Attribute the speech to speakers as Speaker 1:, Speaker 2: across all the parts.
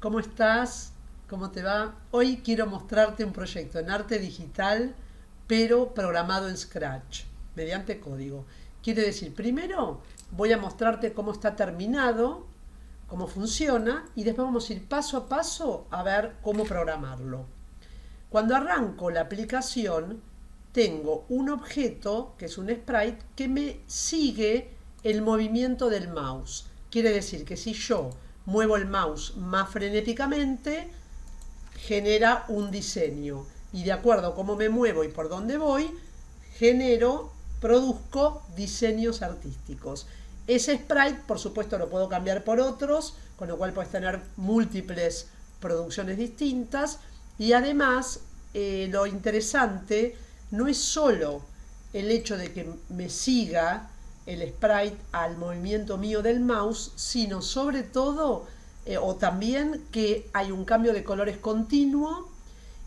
Speaker 1: ¿Cómo estás? ¿Cómo te va? Hoy quiero mostrarte un proyecto en arte digital, pero programado en Scratch, mediante código. Quiere decir, primero voy a mostrarte cómo está terminado, cómo funciona, y después vamos a ir paso a paso a ver cómo programarlo. Cuando arranco la aplicación, tengo un objeto, que es un sprite, que me sigue el movimiento del mouse. Quiere decir que si yo muevo el mouse más frenéticamente, genera un diseño. Y de acuerdo a cómo me muevo y por dónde voy, produzco diseños artísticos. Ese sprite, por supuesto, lo puedo cambiar por otros, con lo cual puedes tener múltiples producciones distintas. Y además, lo interesante no es solo el hecho de que me siga el sprite al movimiento mío del mouse, sino sobre todo, o también que hay un cambio de colores continuo,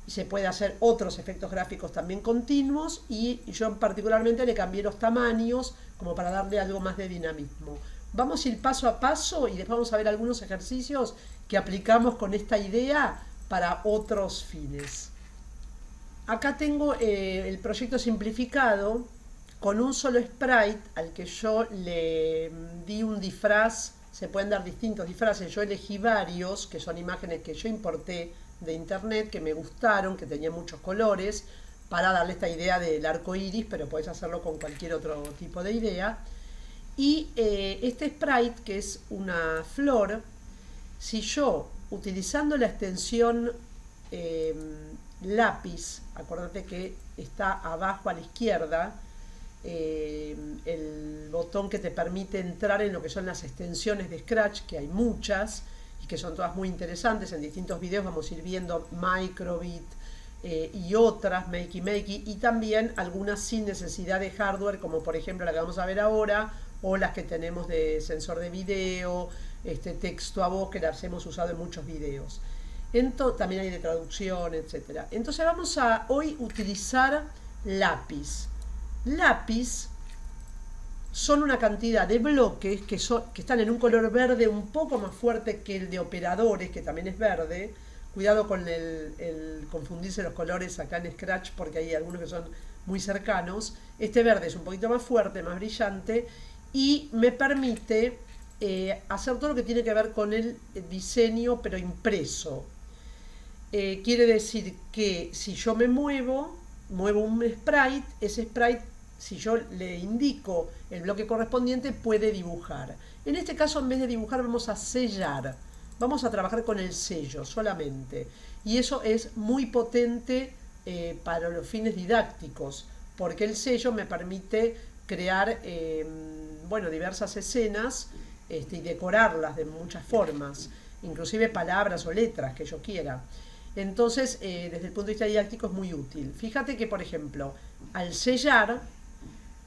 Speaker 1: y se puede hacer otros efectos gráficos también continuos, y yo particularmente le cambié los tamaños como para darle algo más de dinamismo. Vamos a ir paso a paso y después vamos a ver algunos ejercicios que aplicamos con esta idea para otros fines. Acá tengo el proyecto simplificado con un solo sprite al que yo le di un disfraz. Se pueden dar distintos disfraces, yo elegí varios que son imágenes que yo importé de internet, que me gustaron, que tenían muchos colores, para darle esta idea del arco iris, pero podés hacerlo con cualquier otro tipo de idea. Y este sprite, que es una flor, si yo, utilizando la extensión lápiz, acuérdate que está abajo a la izquierda, el botón que te permite entrar en lo que son las extensiones de Scratch, que hay muchas y que son todas muy interesantes. En distintos videos vamos a ir viendo Microbit y otras, Makey, y también algunas sin necesidad de hardware, como por ejemplo la que vamos a ver ahora, o las que tenemos de sensor de video, texto a voz, que las hemos usado en muchos videos. También hay de traducción, etc. Entonces vamos a hoy utilizar lápiz. Lápiz son una cantidad de bloques que están en un color verde un poco más fuerte que el de operadores, que también es verde. Cuidado con el confundirse los colores acá en Scratch, porque hay algunos que son muy cercanos. Este verde es un poquito más fuerte, más brillante, y me permite hacer todo lo que tiene que ver con el diseño, pero impreso. Quiere decir que si yo muevo un sprite, ese sprite, si yo le indico el bloque correspondiente, puede dibujar. En este caso, en vez de dibujar, vamos a sellar. Vamos a trabajar con el sello solamente. Y eso es muy potente para los fines didácticos, porque el sello me permite crear diversas escenas y decorarlas de muchas formas, inclusive palabras o letras que yo quiera. Entonces, desde el punto de vista didáctico es muy útil. Fíjate que, por ejemplo, al sellar,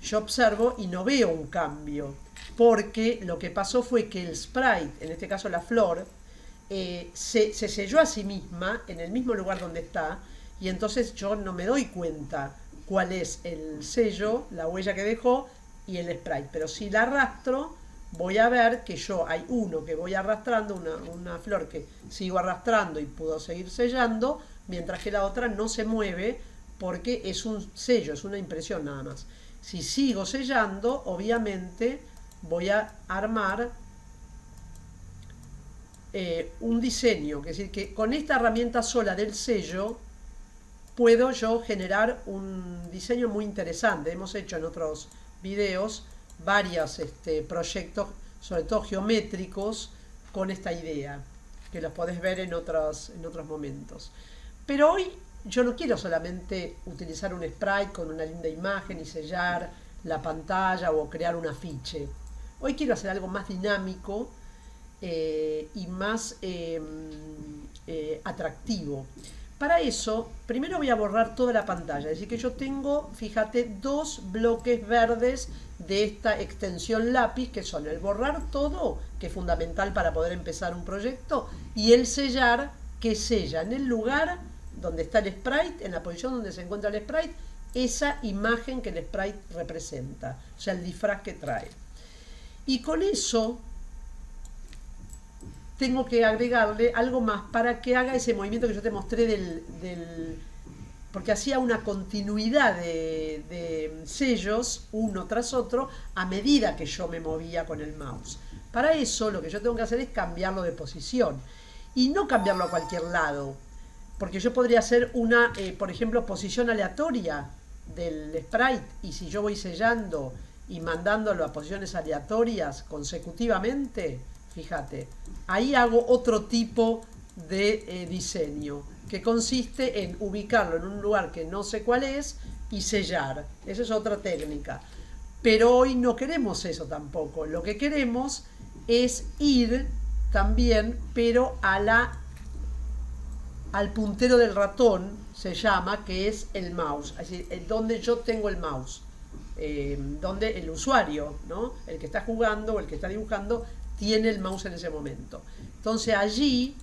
Speaker 1: yo observo y no veo un cambio, porque lo que pasó fue que el sprite, en este caso la flor, se selló a sí misma en el mismo lugar donde está, y entonces yo no me doy cuenta cuál es el sello, la huella que dejó, y el sprite. Pero si la arrastro, voy a ver que hay uno que voy arrastrando, una flor que sigo arrastrando y puedo seguir sellando, mientras que la otra no se mueve porque es un sello, es una impresión nada más. Si sigo sellando, obviamente voy a armar un diseño, es decir, que con esta herramienta sola del sello puedo yo generar un diseño muy interesante. Hemos hecho en otros videos varios proyectos, sobre todo geométricos, con esta idea, que los podés ver en otros momentos. Pero hoy yo no quiero solamente utilizar un sprite con una linda imagen y sellar la pantalla o crear un afiche. Hoy quiero hacer algo más dinámico y más atractivo. Para eso, primero voy a borrar toda la pantalla, es decir que yo tengo, fíjate, dos bloques verdes de esta extensión lápiz, que son el borrar todo, que es fundamental para poder empezar un proyecto, y el sellar, que sella en el lugar donde está el sprite, en la posición donde se encuentra el sprite, esa imagen que el sprite representa, o sea, el disfraz que trae. Y con eso tengo que agregarle algo más para que haga ese movimiento que yo te mostré porque hacía una continuidad de sellos uno tras otro a medida que yo me movía con el mouse. Para eso lo que yo tengo que hacer es cambiarlo de posición y no cambiarlo a cualquier lado, porque yo podría hacer una, por ejemplo, posición aleatoria del sprite, y si yo voy sellando y mandándolo a posiciones aleatorias consecutivamente, fíjate, ahí hago otro tipo de diseño que consiste en ubicarlo en un lugar que no sé cuál es y sellar. Esa es otra técnica. Pero hoy no queremos eso tampoco. Lo que queremos es ir también, pero al puntero del ratón, se llama, que es el mouse, es decir, donde yo tengo el mouse, donde el usuario, ¿no? El que está jugando o el que está dibujando tiene el mouse en ese momento. Entonces allí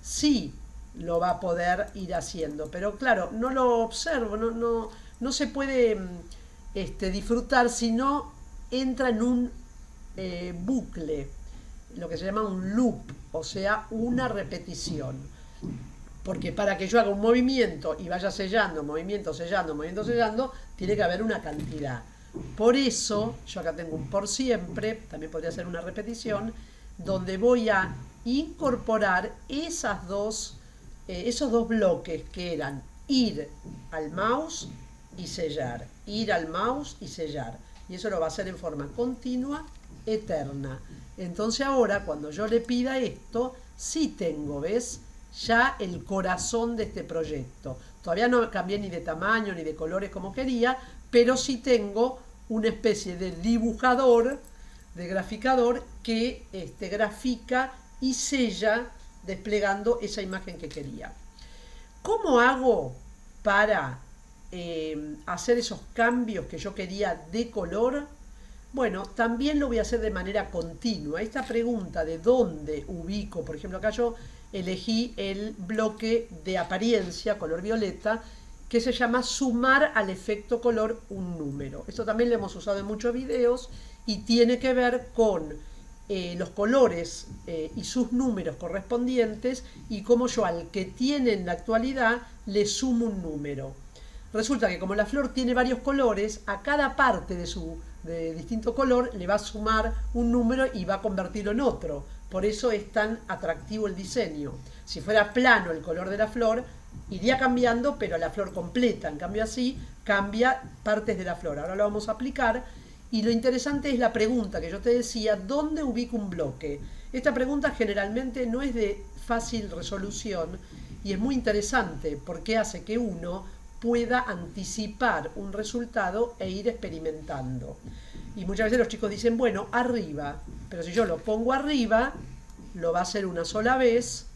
Speaker 1: sí lo va a poder ir haciendo, pero claro, no lo observo, no se puede disfrutar si no entra en un bucle, lo que se llama un loop, o sea, una repetición. Porque para que yo haga un movimiento y vaya sellando, movimiento, sellando, movimiento, sellando, tiene que haber una cantidad. Por eso, yo acá tengo un por siempre, también podría ser una repetición, donde voy a incorporar esos dos bloques que eran ir al mouse y sellar, ir al mouse y sellar. Y eso lo va a hacer en forma continua, eterna. Entonces ahora, cuando yo le pida esto, sí tengo, ¿ves?, ya el corazón de este proyecto. Todavía no cambié ni de tamaño ni de colores como quería, pero sí tengo una especie de dibujador, de graficador que grafica y sella desplegando esa imagen que quería. ¿Cómo hago para hacer esos cambios que yo quería de color? Bueno, también lo voy a hacer de manera continua. Esta pregunta de dónde ubico, por ejemplo, acá yo elegí el bloque de apariencia, color violeta, que se llama sumar al efecto color un número. Esto también lo hemos usado en muchos videos y tiene que ver con los colores y sus números correspondientes y cómo yo al que tiene en la actualidad le sumo un número. Resulta que como la flor tiene varios colores, a cada parte de distinto color le va a sumar un número y va a convertirlo en otro. Por eso es tan atractivo el diseño. Si fuera plano el color de la flor, iría cambiando, pero la flor completa. En cambio así, cambia partes de la flor. Ahora lo vamos a aplicar. Y lo interesante es la pregunta que yo te decía, ¿dónde ubico un bloque? Esta pregunta generalmente no es de fácil resolución y es muy interesante porque hace que uno pueda anticipar un resultado e ir experimentando. Y muchas veces los chicos dicen, bueno, arriba, pero si yo lo pongo arriba, lo va a hacer una sola vez.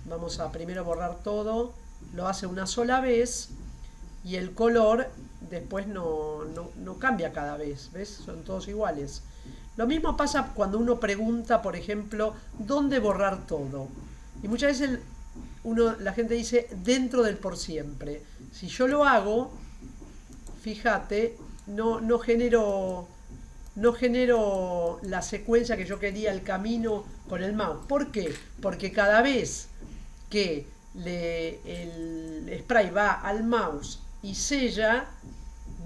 Speaker 1: Vamos a primero borrar todo, lo hace una sola vez y el color después no cambia cada vez, ¿ves? Son todos iguales. Lo mismo pasa cuando uno pregunta, por ejemplo, ¿dónde borrar todo? Y muchas veces la gente dice dentro del por siempre. Si yo lo hago, fíjate, no genero la secuencia que yo quería, el camino con el mouse. ¿Por qué? Porque cada vez que el spray va al mouse y sella,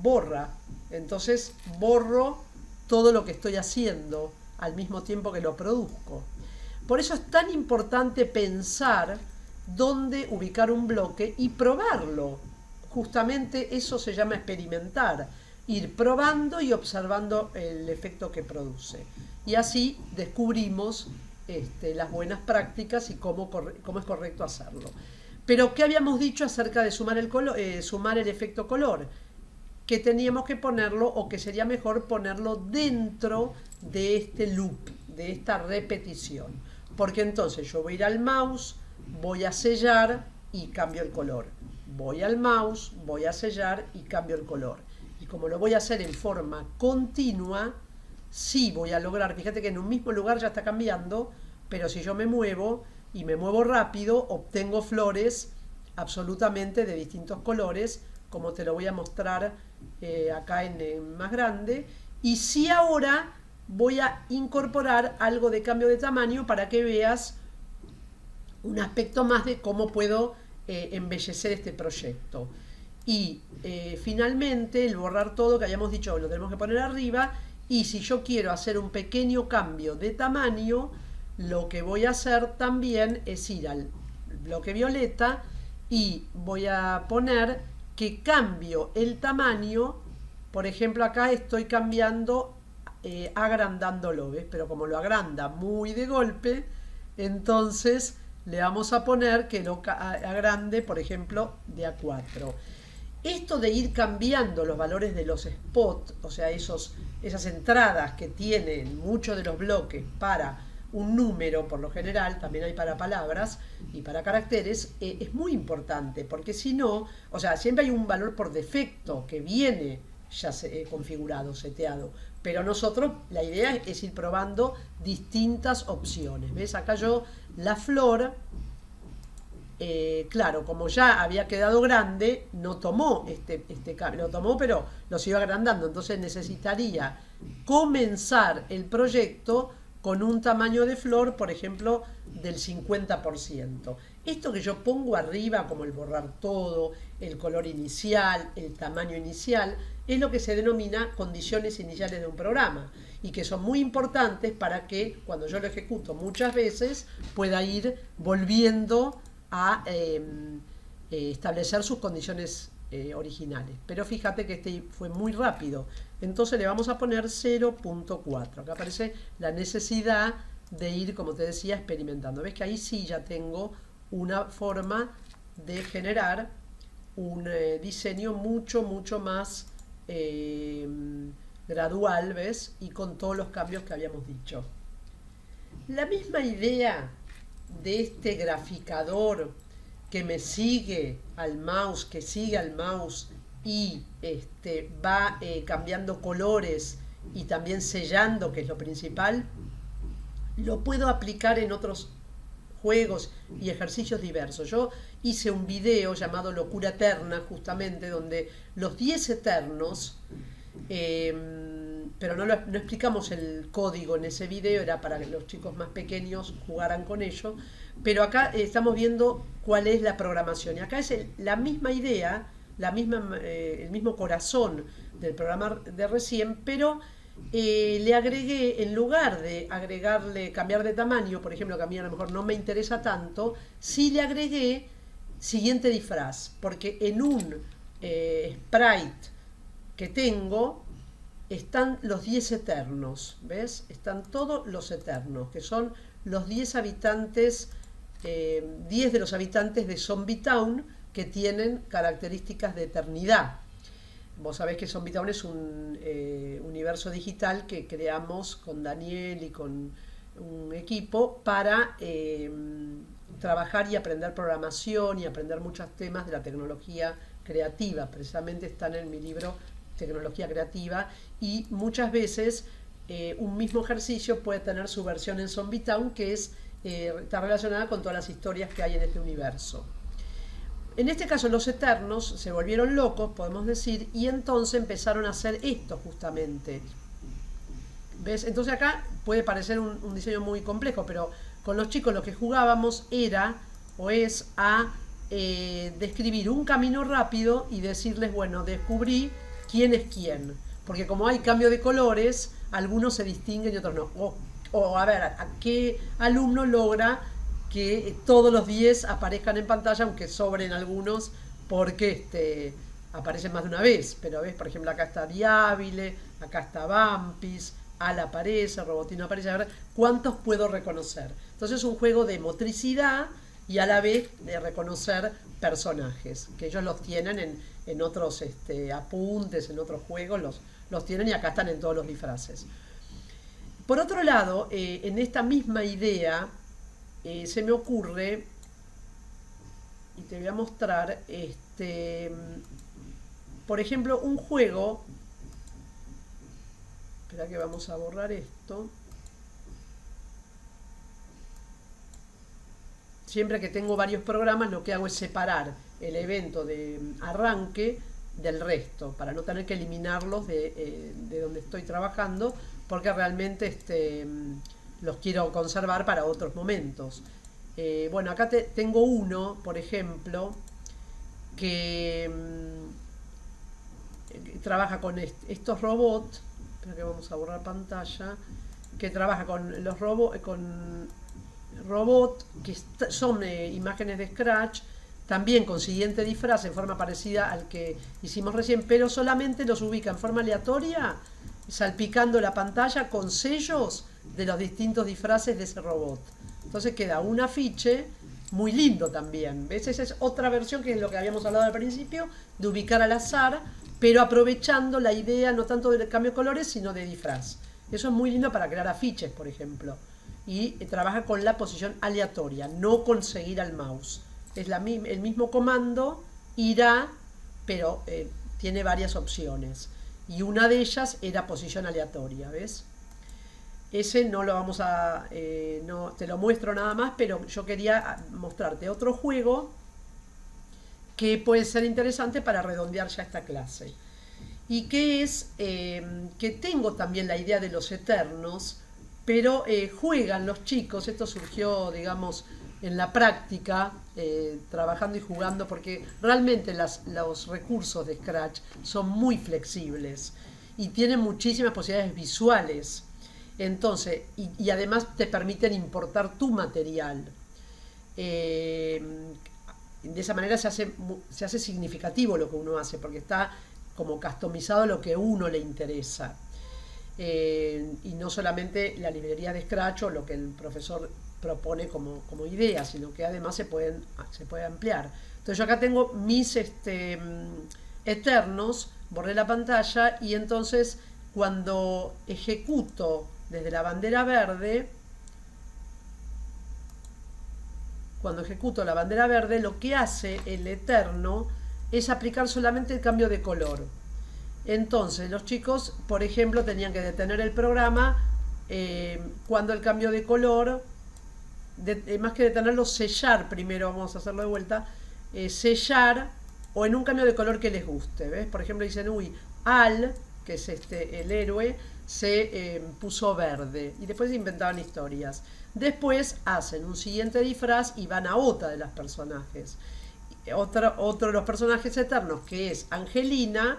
Speaker 1: borra. Entonces borro todo lo que estoy haciendo al mismo tiempo que lo produzco. Por eso es tan importante pensar dónde ubicar un bloque y probarlo. Justamente eso se llama experimentar, ir probando y observando el efecto que produce. Y así descubrimos las buenas prácticas y cómo es correcto hacerlo. Pero, ¿qué habíamos dicho acerca de sumar el efecto color? Que teníamos que ponerlo, o que sería mejor ponerlo dentro de este loop, de esta repetición. Porque entonces yo voy a ir al mouse, voy a sellar y cambio el color. Voy al mouse, voy a sellar y cambio el color. Y como lo voy a hacer en forma continua, sí voy a lograr, fíjate que en un mismo lugar ya está cambiando, pero si yo me muevo y me muevo rápido, obtengo flores absolutamente de distintos colores, como te lo voy a mostrar acá en más grande. Y si ahora voy a incorporar algo de cambio de tamaño para que veas un aspecto más de cómo puedo embellecer este proyecto. Y finalmente el borrar todo, que habíamos dicho lo tenemos que poner arriba, y si yo quiero hacer un pequeño cambio de tamaño, lo que voy a hacer también es ir al bloque violeta y voy a poner que cambio el tamaño. Por ejemplo, acá estoy cambiando, agrandándolo, ¿ves? Pero como lo agranda muy de golpe, entonces le vamos a poner que lo agrande, por ejemplo, de A4. Esto de ir cambiando los valores de los spots, o sea, esas entradas que tienen muchos de los bloques para un número, por lo general, también hay para palabras y para caracteres, es muy importante, porque si no, o sea, siempre hay un valor por defecto que viene ya configurado, seteado, pero nosotros la idea es ir probando distintas opciones. ¿Ves? Acá yo la flor, claro, como ya había quedado grande, no tomó este cambio, lo tomó pero lo siguió agrandando, entonces necesitaría comenzar el proyecto con un tamaño de flor, por ejemplo, del 50%. Esto que yo pongo arriba, como el borrar todo, el color inicial, el tamaño inicial, es lo que se denomina condiciones iniciales de un programa y que son muy importantes para que cuando yo lo ejecuto muchas veces pueda ir volviendo a establecer sus condiciones originales. Pero fíjate que este fue muy rápido, entonces le vamos a poner 0.4. Acá aparece la necesidad de ir, como te decía, experimentando. Ves que ahí sí ya tengo una forma de generar un diseño mucho más gradual, ¿ves? Y con todos los cambios que habíamos dicho. La misma idea de este graficador que me sigue al mouse, y va cambiando colores y también sellando, que es lo principal, lo puedo aplicar en otros juegos y ejercicios diversos. Yo hice un video llamado Locura Eterna, justamente, donde los 10 eternos, pero no explicamos el código en ese video, era para que los chicos más pequeños jugaran con ello, pero acá estamos viendo cuál es la programación, y acá es la misma idea, el mismo corazón del programa de recién, pero le agregué, en lugar de cambiar de tamaño, por ejemplo, que a mí a lo mejor no me interesa tanto, sí le agregué siguiente disfraz, porque en un sprite que tengo están los 10 eternos, ¿ves? Están todos los eternos, que son los 10 habitantes, 10 de los habitantes de Zombie Town que tienen características de eternidad. Vos sabés que Zombie Town es un universo digital que creamos con Daniel y con un equipo para trabajar y aprender programación y aprender muchos temas de la tecnología creativa. Precisamente están en mi libro Tecnología Creativa, y muchas veces un mismo ejercicio puede tener su versión en Zombie Town, que está relacionada con todas las historias que hay en este universo. En este caso los eternos se volvieron locos, podemos decir, y entonces empezaron a hacer esto justamente. ¿Ves? Entonces acá puede parecer un diseño muy complejo, pero con los chicos lo que jugábamos es a describir un camino rápido y decirles, bueno, descubrí quién es quién. Porque como hay cambio de colores, algunos se distinguen y otros no. O a ver, ¿a qué alumno logra que todos los 10 aparezcan en pantalla, aunque sobren algunos, porque aparecen más de una vez? Pero ves, por ejemplo, acá está Diabile, acá está Vampis, Al aparece, Robotino aparece. A ver, ¿cuántos puedo reconocer? Entonces es un juego de motricidad y a la vez de reconocer personajes, que ellos los tienen en otros apuntes, en otros juegos, los tienen, y acá están en todos los disfraces. Por otro lado, en esta misma idea, se me ocurre, y te voy a mostrar, por ejemplo, un juego. Espera que vamos a borrar esto. Siempre que tengo varios programas, lo que hago es separar el evento de arranque del resto, para no tener que eliminarlos de donde estoy trabajando, porque realmente los quiero conservar para otros momentos. Bueno, acá tengo uno, por ejemplo, que trabaja con estos robots. Espera que vamos a borrar pantalla. Que trabaja con los robots, que son imágenes de Scratch, también con siguiente disfraz en forma parecida al que hicimos recién, pero solamente los ubica en forma aleatoria, salpicando la pantalla con sellos de los distintos disfraces de ese robot. Entonces queda un afiche muy lindo también. ¿Ves? Esa es otra versión, que es lo que habíamos hablado al principio, de ubicar al azar, pero aprovechando la idea no tanto del cambio de colores, sino de disfraz. Eso es muy lindo para crear afiches, por ejemplo. Y trabaja con la posición aleatoria, no con seguir al mouse. Es el mismo comando, irá, pero tiene varias opciones. Y una de ellas era posición aleatoria, ¿ves? Ese no lo vamos a... no, te lo muestro nada más, pero yo quería mostrarte otro juego que puede ser interesante para redondear ya esta clase. Y que es que tengo también la idea de los Eternos, pero juegan los chicos, esto surgió, digamos, en la práctica, trabajando y jugando, porque realmente los recursos de Scratch son muy flexibles y tienen muchísimas posibilidades visuales. Entonces, y además te permiten importar tu material. De esa manera se hace significativo lo que uno hace, porque está como customizado lo que a uno le interesa. Y no solamente la librería de Scratch o lo que el profesor propone como idea, sino que además se puede ampliar. Entonces yo acá tengo mis Eternos, borré la pantalla, y entonces cuando ejecuto desde la bandera verde, lo que hace el Eterno es aplicar solamente el cambio de color. Entonces los chicos, por ejemplo, tenían que detener el programa cuando el cambio de color, más que detenerlo, sellar primero, vamos a hacerlo de vuelta, sellar, o en un cambio de color que les guste, ¿ves? Por ejemplo dicen, uy, Al, que es el héroe, se puso verde, y después inventaban historias. Después hacen un siguiente disfraz y van a otra de las personajes. Otro de los personajes eternos, que es Angelina,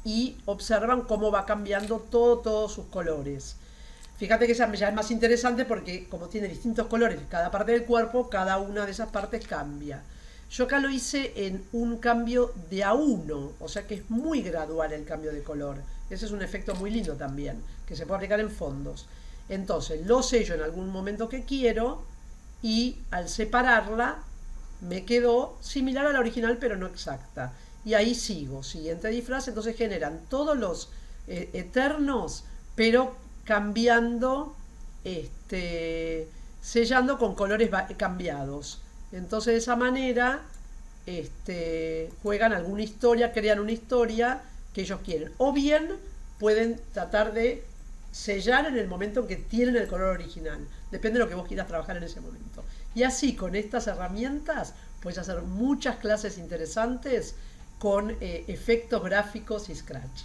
Speaker 1: y observan cómo va cambiando todos sus colores. Fíjate que esa ya es más interesante porque como tiene distintos colores cada parte del cuerpo, cada una de esas partes cambia. Yo acá lo hice en un cambio de a uno, o sea que es muy gradual el cambio de color. Ese es un efecto muy lindo también, que se puede aplicar en fondos. Entonces lo sello en algún momento que quiero, y al separarla me quedó similar a la original pero no exacta. Y ahí sigo, siguiente disfraz, entonces generan todos los Eternos, pero cambiando, sellando con colores cambiados. Entonces de esa manera juegan alguna historia, crean una historia que ellos quieren. O bien pueden tratar de sellar en el momento en que tienen el color original. Depende de lo que vos quieras trabajar en ese momento. Y así, con estas herramientas, puedes hacer muchas clases interesantes con efectos gráficos y Scratch.